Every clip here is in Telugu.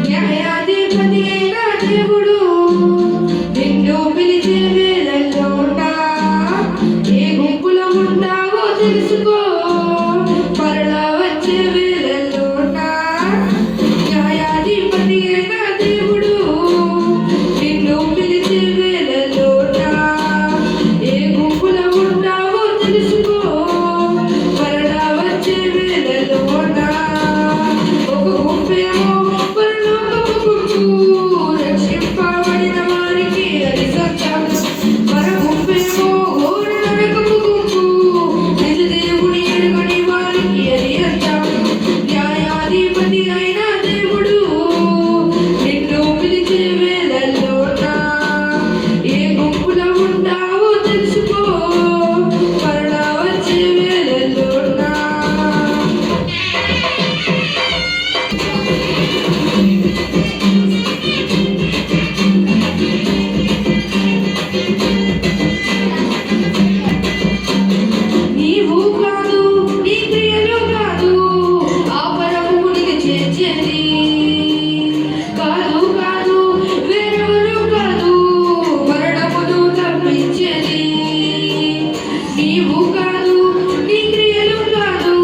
న్యాయాధిపతి అయిన దేవుడు నిన్ను పిలిచే వేళల్లోన ఏ గుంపులో ఉంటావో తెలుసుకో. మరలా వచ్చే వేళల్లోన న్యాయాధిపతి అయిన దేవుడు నిన్ను పిలిచే వేళల్లోన ఏ గుంపులో ఉంటావో తెలుసుకో. మరలా వచ్చే వేళల్లోన ఒక గుంపేమో పరలోకపు గుంపు, రక్షింపబడిన వారికి అది సత్యం. మరో గుంపేమో ఘోర నరకపు గుంపు, నిజ దేవుని ఎరుగని వారికి అది అర్థం. న్యాయాధిపతి అయిన దేవుడు నిన్ను పిలిచే వేళల్లోన ఏ గుంపులో ఉంటావో తెలుసుకో. మరలా వచ్చే వేళల్లోన నీవు కాదు, నీ క్రియలు కాదు ఆ పరమునికి చేర్చేది. కాదు కాదు వేరెవరు కాదు మరణమును తప్పించేది. నీవు కాదు, నీ క్రియలు కాదు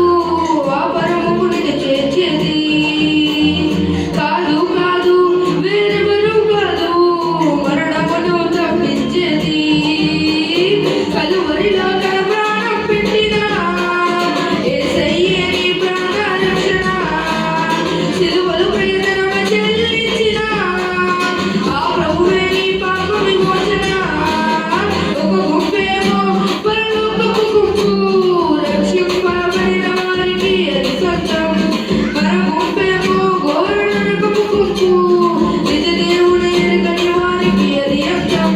ఆ పరమునికి చేర్చేది. కాదు కాదు వేరెవరు కాదు మరణమును తప్పించేది. కలువరిలో తన ప్రాణం పెట్టిన యేసయ్యే నీ ప్రాణ రక్షణ. సిలువలో వేదన చెల్లించిన ఆ ప్రభువే నీ పాప విమోచన. ఒక గుంపేమో పరలోకపు గుంపు, రక్షింపబడిన వారికి అది సత్యం. మరో గుంపేమో ఘోర నరకపు గుంపు, నిజ దేవుని ఎరుగని వారికి అది అర్థం.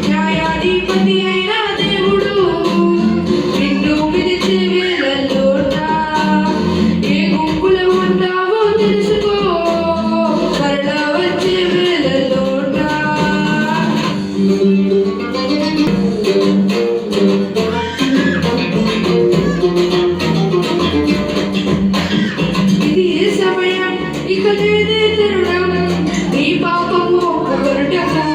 న్యాయాధిపతి అయిన దేవుడు నిన్ను పిలిచే వేళల్లోన ఏ గుంపులో ఉంటావో తెలుసుకో. మరలా వచ్చే వేళల్లోన ఇది ఏ సమయం, ఇక లేదే తరుణం నీ పాపము కవరుటకు.